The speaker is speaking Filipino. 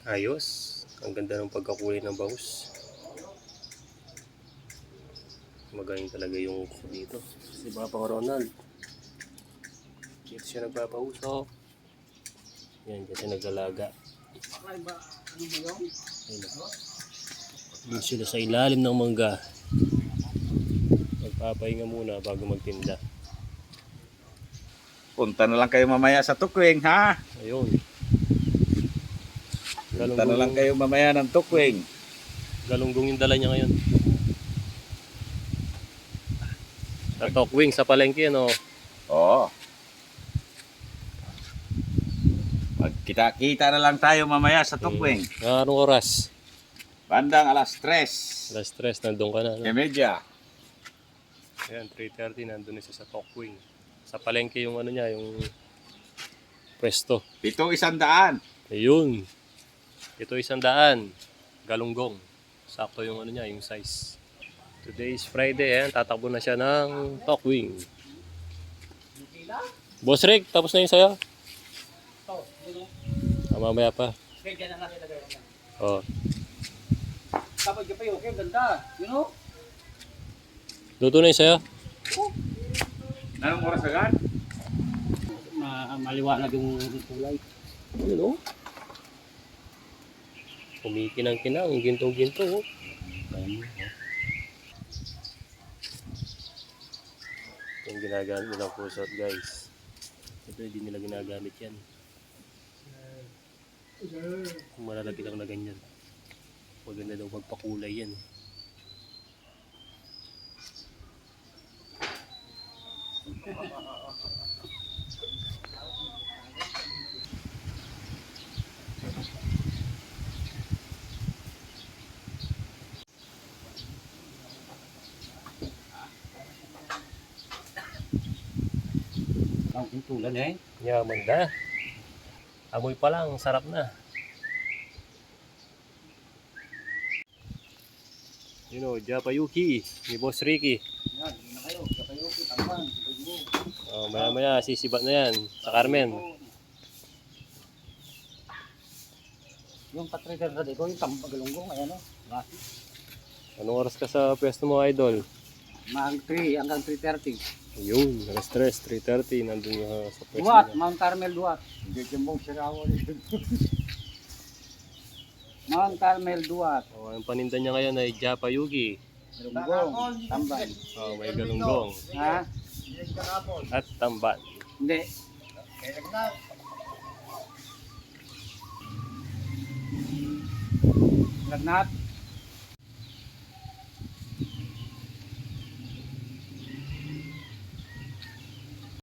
Ayos. Ang ganda ng pagkakulay ng bangus. Magaling talaga yung cook dito. Si Papa Ronald. Dito siya nagpapausok. Yan, kasi naglalaga. Dito sila sa ilalim ng mangga. Magpapahinga muna bago magtinda. Punta na lang kayo mamaya sa Tukwing, ha? Ayun. Punta na lang kayo mamaya ng Tukwing. Galunggong yung dala niya ngayon. Sa Tukwing, sa palengke, no? Oo. Magkita-kita na lang tayo mamaya sa Tukwing. Anong oras? Bandang alas 3. Alas 3, nandun ka na. No? Medya. Ayan, 3:30, nandun na siya sa Tukwing. Sa palengke yung ano niya, yung pwesto. 700. Ayun. Ito 100. Galunggong. Sakto yung ano niya, yung size. Today is Friday, ayan. Tatakbo na siya ng Tukwing. Boss Rick, tapos na yung sayo? Mamaya pa. Oh. Kapag pa yung okay, ganda. You know? Luto na yung sayo? Anong oras agad? Maliwanag yung kulay. Ano? Kumikinang-kinang, gintong-ginto. Oh. Yung ginagamit nilang pusot, guys. Ito hindi nila ginagamit yan. Kung malalagay lang na ganyan. Maganda daw magpakulay yan. Ang pintulan eh. Yaman na. Amoy pa lang, sarap na. You know, Japayuki ni Boss Ricky. Yan, yun na kayo. Kayo, tamban. Oh, maya-maya, sisibat na yan sa Carmen. Yung patrider na dito, yung tambagalunggong, ayan o. Anong oras ka sa pwesto mo, idol? Mahal 3 hanggang 3:30. Ayun, alas 3, 3:30, nandun yung sa pwesto Duat, niya. Mount Carmel Duat. Hindi kimbong sirawa dito. Mount Carmel Duat. Oh, ang paninda niya ngayon ay Japayuki. Galunggong, tamban. Oh, may galunggong Ha? at tamban. Hindi. Lagnat.